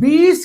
20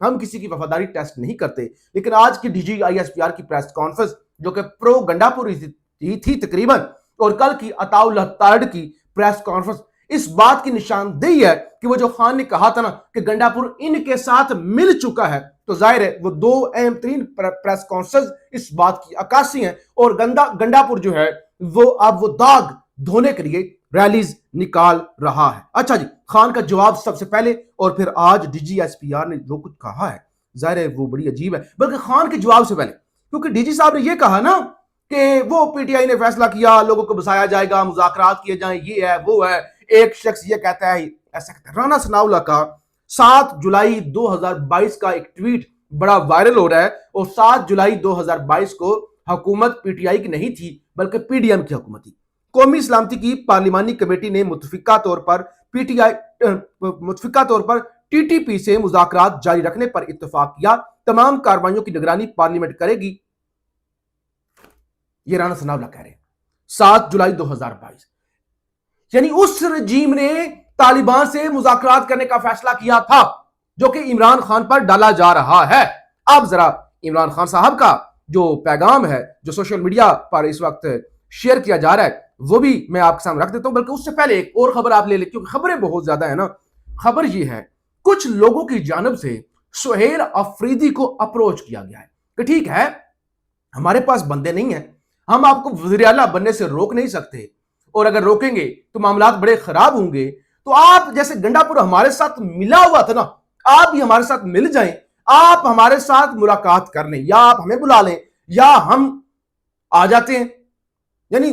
ہم کسی کی وفاداری ٹیسٹ نہیں کرتے، لیکن آج کی D G I S P R کی پریس کانفرنس جو کہ پرو گنڈا پور ہی تھی تقریباً، اور کل کی عطاء اللہ تارڑ کی پریس کانفرنس اس بات کی نشاندہی ہے کہ وہ جو خان نے کہا تھا نا کہ گنڈا پور ان کے ساتھ مل چکا ہے، تو ظاہر ہے وہ دو اہم ترین پریس کانفرنس اس بات کی عکاسی ہیں، اور گنڈا پور جو ہے وہ اب وہ داغ دھونے کے لیے ریلیز نکال رہا ہے۔ اچھا جی، خان کا جواب سب سے پہلے اور پھر آج D G S P R نے جو کچھ کہا ہے ظاہر ہے وہ بڑی عجیب ہے، بلکہ خان کے جواب سے پہلے، کیونکہ ڈی جی صاحب نے یہ کہا نا کہ وہ پی ٹی آئی نے فیصلہ کیا، لوگوں کو بسایا جائے گا، مذاکرات کیے جائیں، یہ ہے وہ ہے۔ ایک شخص یہ کہتا ہے، ایسا کہتا ہے، رانا ثناءاللہ کا 7 جولائی 2022 کا ایک ٹویٹ بڑا وائرل ہو رہا ہے، اور 7 جولائی 2022 کو حکومت پی ٹی آئی کی نہیں تھی بلکہ پی ڈی ایم کی حکومت تھی۔ قومی سلامتی کی پارلیمانی کمیٹی نے متفقہ طور پر ٹی ٹی پی سے مذاکرات جاری رکھنے پر اتفاق کیا، تمام کارروائیوں کی نگرانی پارلیمنٹ کرے گی، یہ رانا ثناءاللہ کہہ رہے ہیں 7 جولائی 2022۔ یعنی اس رجیم نے طالبان سے مذاکرات کرنے کا فیصلہ کیا تھا جو کہ عمران خان پر ڈالا جا رہا ہے۔ اب ذرا عمران خان صاحب کا جو پیغام ہے جو سوشل میڈیا پر اس وقت شیئر کیا جا رہا ہے وہ بھی میں آپ کے سامنے رکھ دیتا ہوں، بلکہ اس سے پہلے ایک اور خبر آپ لے لیں کیونکہ خبریں بہت زیادہ ہیں نا۔ خبر یہ ہے کچھ لوگوں کی جانب سے سہیل افریدی کو اپروچ کیا گیا ہے کہ ٹھیک ہے ہمارے پاس بندے نہیں ہیں، ہم آپ کو وزیر اعلیٰ بننے سے روک نہیں سکتے، اور اگر روکیں گے تو معاملات بڑے خراب ہوں گے، تو آپ جیسے گنڈا پور ہمارے ساتھ ملا ہوا تھا نا، آپ بھی ہمارے ساتھ مل جائیں، آپ ہمارے ساتھ ملاقات کر لیں، یا آپ ہمیں بلا لیں یا ہم آ جاتے ہیں، یعنی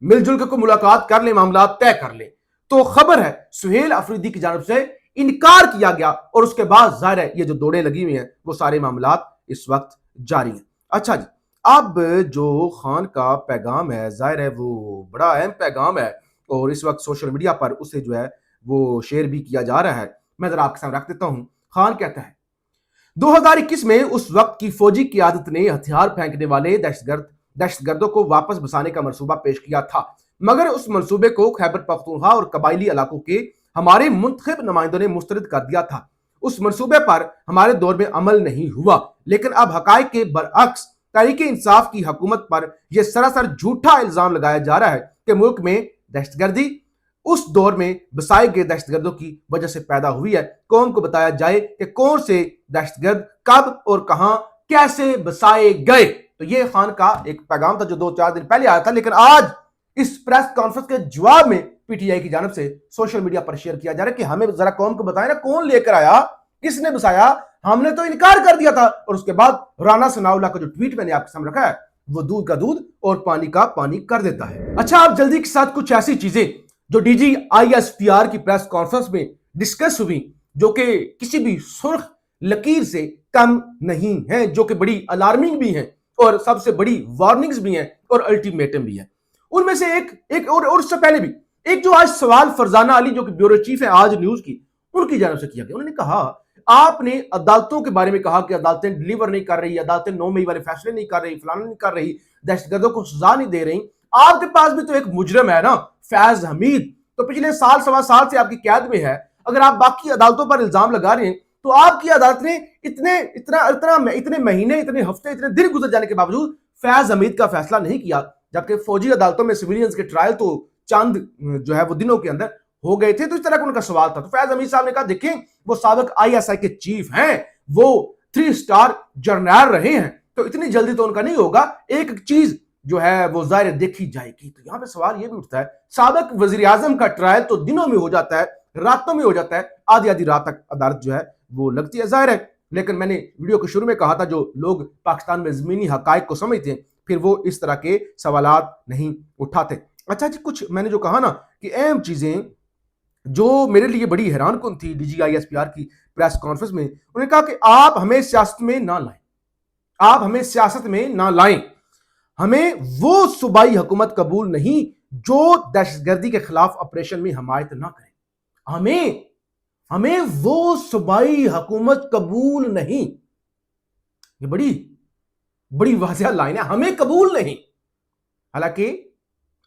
مل جل کے کوئی ملاقات کر لیں، معاملات طے کر لیں۔ تو خبر ہے سہیل افریدی کی جانب سے انکار کیا گیا، اور اس کے بعد ظاہر ہے یہ جو دوڑیں لگی ہوئی ہیں وہ سارے معاملات اس وقت جاری ہیں۔ اچھا جی، اب جو خان کا پیغام ہے ظاہر ہے وہ بڑا اہم پیغام ہے، اور اس وقت سوشل میڈیا پر اسے جو ہے وہ شیئر بھی کیا جا رہا ہے۔ میں ذرا آپ کے سامنے رکھ دیتا ہوں۔ خان کہتا ہے 2021 میں اس وقت کی فوجی قیادت نے ہتھیار پھینکنے والے دہشت گردوں کو واپس بسانے کا منصوبہ پیش کیا تھا، مگر اس منصوبے کو خیبر پختونخوا اور قبائلی علاقوں کے ہمارے منتخب نمائندوں نے مسترد کر دیا تھا۔ اس منصوبے پر ہمارے دور میں عمل نہیں ہوا، لیکن اب حقائق کے برعکس تحریک انصاف کی حکومت پر یہ سراسر جھوٹا الزام لگایا جا رہا ہے کہ ملک میں دہشت گردی اس دور میں بسائے گئے دہشت گردوں کی وجہ سے پیدا ہوئی ہے۔ قوم کو بتایا جائے کہ کون سے دہشت گرد کب اور کہاں کیسے بسائے گئے۔ تو یہ خان کا ایک پیغام تھا جو 2-4 دن پہلے آیا تھا، لیکن آج اس پریس کانفرنس کے جواب میں پی ٹی آئی کی جانب سے سوشل میڈیا پر شیئر کیا جا رہا ہے کہ ہمیں ذرا قوم کو بتائیں نا کون لے کر آیا، کس نے بسایا، ہم نے تو انکار کر دیا تھا۔ اور اس کے بعد رانا ثناءاللہ کا جو ٹویٹ میں نے آپ کے سامنے رکھا ہے وہ دودھ کا دودھ اور پانی کا پانی کر دیتا ہے۔ اچھا، آپ جلدی کے ساتھ کچھ ایسی چیزیں جو D G I S P R کی پریس کانفرنس میں ڈسکس ہوئی جو کہ کسی بھی سرخ لکیر سے کم نہیں ہیں، جو کہ بڑی الارمنگ بھی ہیں اور سب سے بڑی وارننگز بھی ہیں اور الٹیمیٹم بھی ہیں۔ ان میں سے ایک اور اس سے پہلے بھی ایک جو آج سوال فرزانہ علی جو کہ بیورو چیف ہے آج نیوز کی، ان کی جانب سے کیا گیا۔ انہوں نے کہا آپ نے عدالتوں کے بارے میں کہا کہ عدالتیں ڈیلیور نہیں کر رہی، عدالتیں 9 مئی والے فیصلے نہیں کر رہی، فلانا نہیں کر رہی، دہشت گردوں کو سزا نہیں دے رہی۔ آپ کے پاس بھی تو ایک مجرم ہے نا، فیض حمید، تو پچھلے سوا سال سے آپ کی قیادت میں ہے۔ اگر آپ باقی عدالتوں پر الزام لگا رہے ہیں تو آپ کی عدالت نے اتنے مہینے، اتنے ہفتے، اتنے دن گزر جانے کے باوجود فیض حمید کا فیصلہ نہیں کیا، جبکہ فوجی عدالتوں میں سویلینز کے ٹرائل تو چند جو ہے وہ دنوں کے اندر ہو گئے تھے۔ تو اس طرح کا ان کا سوال تھا۔ تو فیض حمید صاحب نے کہا دیکھیں وہ سابق آئی ایس آئی کے چیف ہیں، وہ 3 اسٹار جرنیل رہے ہیں، تو اتنی جلدی تو ان کا نہیں ہوگا، ایک چیز جو ہے وہ ظاہر دیکھی جائے گی۔ تو یہاں پہ سوال یہ بھی اٹھتا ہے سابق وزیر اعظم کا ٹرائل تو دنوں میں ہو جاتا ہے، راتوں میں ہو جاتا ہے، آدھی رات تک عدالت جو ہے وہ لگتی ہے، ظاہر ہے۔ لیکن میں نے ویڈیو کے شروع میں کہا تھا جو لوگ پاکستان میں زمینی حقائق کو سمجھتے ہیں پھر وہ اس طرح کے سوالات نہیں اٹھاتے۔ اچھا جی، کچھ میں نے جو کہا نا کہ اہم چیزیں جو میرے لیے بڑی حیران کن تھی D G I S P R کی پریس کانفرنس میں، انہوں نے کہا کہ آپ ہمیں سیاست میں نہ لائیں، آپ ہمیں سیاست میں نہ لائیں، ہمیں وہ صوبائی حکومت قبول نہیں جو دہشت گردی کے خلاف آپریشن میں حمایت نہ کرے، ہمیں وہ صوبائی حکومت قبول نہیں۔ یہ بڑی واضح لائن ہے، ہمیں قبول نہیں۔ حالانکہ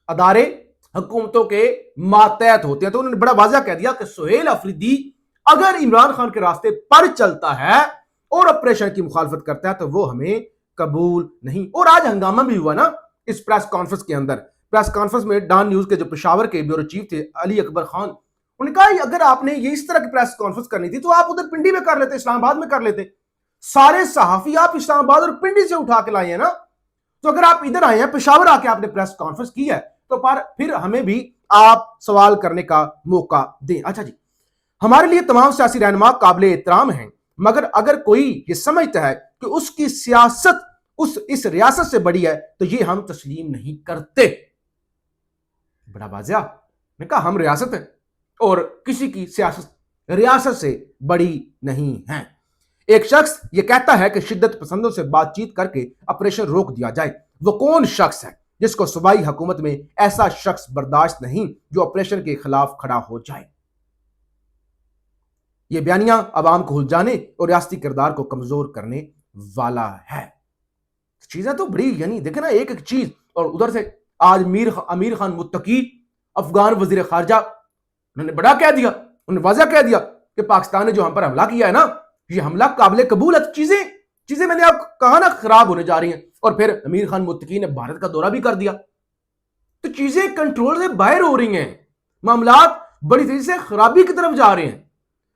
ادارے حکومتوں کے ماتحت ہوتے ہیں، تو انہوں نے بڑا واضح کہہ دیا کہ سہیل افریدی اگر عمران خان کے راستے پر چلتا ہے اور آپریشن کی مخالفت کرتا ہے تو وہ ہمیں قبول نہیں. اور آج ہنگامہ بھی ہوا نا اس پریس کانفرنس کے اندر. پریس کانفرنس میں ڈان نیوز کے جو پشاور کے بیورو چیف تھے علی اکبر خان, انہوں نے کہا اگر آپ نے یہ اس طرح کی پریس کانفرنس کرنی تھی تو آپ ادھر پنڈی میں کر لیتے, اسلام آباد میں کر لیتے. سارے صحافی آپ اسلام آباد اور پنڈی سے اٹھا کے لائے ہیں نا, تو اگر آپ ادھر آئے ہیں پشاور آ کے آپ نے پریس کانفرنس کی ہے تو پھر ہمیں بھی آپ سوال کرنے کا موقع دیں. اچھا جی, ہمارے لیے تمام سیاسی رہنما قابل احترام ہیں, مگر اگر کوئی یہ سمجھتا ہے کہ اس کی سیاست اس ریاست سے بڑی ہے تو یہ ہم تسلیم نہیں کرتے. بڑا واضح نے کہا ہم ریاست ہیں اور کسی کی سیاست ریاست سے بڑی نہیں ہے. ایک شخص یہ کہتا ہے کہ شدت پسندوں سے بات چیت کر کے آپریشن روک دیا جائے. وہ کون شخص ہے جس کو صوبائی حکومت میں ایسا شخص برداشت نہیں جو آپریشن کے خلاف کھڑا ہو جائے؟ یہ بیانیہ عوام کو ہلجانے اور ریاستی کردار کو کمزور کرنے والا ہے. چیزیں تو بڑی, یعنی دیکھیں نا ایک ایک چیز. اور ادھر سے آج امیر خان متقی افغان وزیر خارجہ, انہوں نے بڑا کہہ دیا, انہوں نے واضح کہہ دیا کہ پاکستان نے جو ہم پر حملہ کیا ہے نا, یہ حملہ قابل قبول ہے. چیزیں میں نے آپ کہا نا خراب ہونے جا رہی ہیں. اور پھر امیر خان متقی نے بھارت کا دورہ بھی کر دیا. تو چیزیں کنٹرول سے باہر ہو رہی ہیں, معاملات بڑی تیزی سے خرابی کی طرف جا رہے ہیں.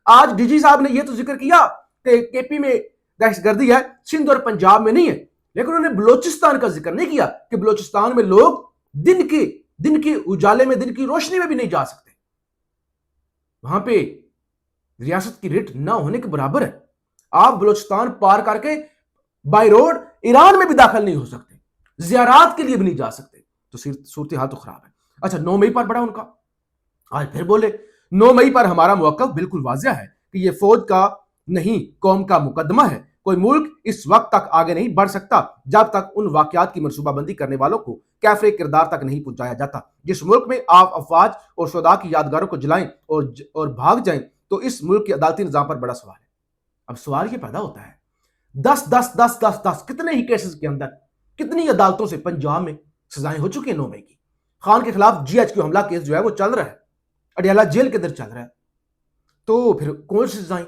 آج ڈی جی صاحب نے یہ تو ذکر کیا کہ کے پی میں دہشت گردی ہے, سندھ اور پنجاب میں نہیں ہے, لیکن انہوں نے بلوچستان کا ذکر نہیں کیا کہ بلوچستان میں لوگ دن کے اجالے میں, دن کی روشنی میں بھی نہیں جا سکتے. وہاں پہ ریاست کی ریٹ نہ ہونے کے برابر ہے. آپ بلوچستان پار کر کے بائی روڈ ایران میں بھی داخل نہیں ہو سکتے, زیارات کے لیے بھی نہیں جا سکتے. تو صورتحال تو خراب ہے. اچھا, 9 مئی پر بڑا ان کا آج پھر بولے 9 مئی پر ہمارا موقف بالکل واضح ہے کہ یہ فوج کا نہیں قوم کا مقدمہ ہے. کوئی ملک اس وقت تک آگے نہیں بڑھ سکتا جب تک ان واقعات کی منصوبہ بندی کرنے والوں کو کیفر کردار تک نہیں پہنچایا جاتا. جس ملک میں آپ افواج اور شہداء کی یادگاروں کو جلائیں اور بھاگ جائیں تو اس ملک کے عدالتی نظام پر بڑا سوال ہے. اب سوال یہ پیدا ہوتا ہے 10 کتنے ہی کیسز کے اندر کتنی عدالتوں سے پنجاب میں سزائیں ہو چکی ہیں 9 مئی کی. خان کے خلاف GHQ حملہ کیس جو ہے وہ چل رہا ہے, اڈیالہ جیل کے اندر چل رہا ہے. تو پھر کون سی سزائیں؟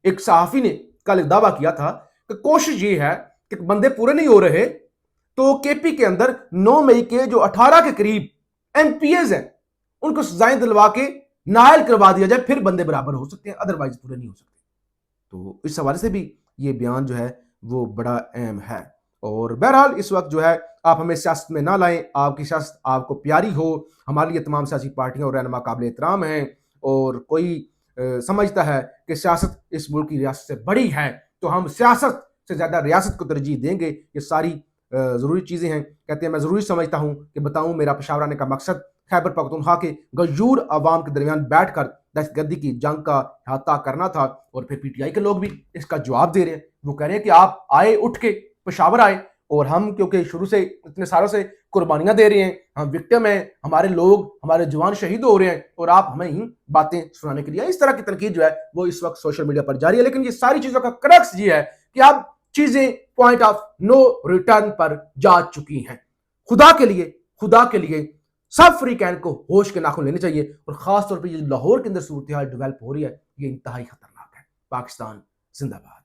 ایک صحافی نے کل ایک دعویٰ کیا تھا کہ کوشش یہ ہے کہ بندے پورے نہیں ہو رہے تو کے پی کے اندر 9 مئی کے جو 18 کے قریب MPs ہیں ان کو سزائیں دلوا کے نائل کروا دیا جائے, پھر بندے برابر ہو سکتے ہیں, ادروائز پورے نہیں ہو سکتے. تو اس حوالے سے بھی یہ بیان جو ہے وہ بڑا اہم ہے. اور بہرحال اس وقت جو ہے آپ ہمیں سیاست میں نہ لائیں, آپ کی سیاست آپ کو پیاری ہو. ہمارے لیے تمام سیاسی پارٹیاں اور رہنما قابل احترام ہیں, اور کوئی سمجھتا ہے کہ سیاست اس ملک کی ریاست سے بڑی ہے تو ہم سیاست سے زیادہ ریاست کو ترجیح دیں گے. یہ ساری ضروری چیزیں ہیں. کہتے ہیں میں ضروری سمجھتا ہوں کہ بتاؤں میرا پشاور آنے کا مقصد خیبر پختونخوا کے غیور عوام کے درمیان بیٹھ کر دہشت گردی کی جنگ کا احاطہ کرنا تھا. اور پھر PTI کے لوگ بھی اس کا جواب دے رہے ہیں. وہ کہہ رہے ہیں کہ آپ آئے, اٹھ کے پشاور آئے, اور ہم کیونکہ شروع سے اتنے سالوں سے قربانیاں دے رہے ہیں, ہم وکٹم ہیں, ہمارے لوگ ہمارے جوان شہید ہو رہے ہیں, اور آپ ہمیں ہی باتیں سنانے کے لیے. اس طرح کی تنقید جو ہے وہ اس وقت سوشل میڈیا پر جاری ہے. لیکن یہ ساری چیزوں کا کرکس یہ ہے کہ اب چیزیں پوائنٹ آف نو ریٹرن پر جا چکی ہیں. خدا کے لیے سب فریقین کو ہوش کے ناخن لینے چاہیے, اور خاص طور پہ یہ لاہور کے اندر صورتحال ڈیولپ ہو رہی ہے یہ انتہائی خطرناک ہے. پاکستان زندہ باد.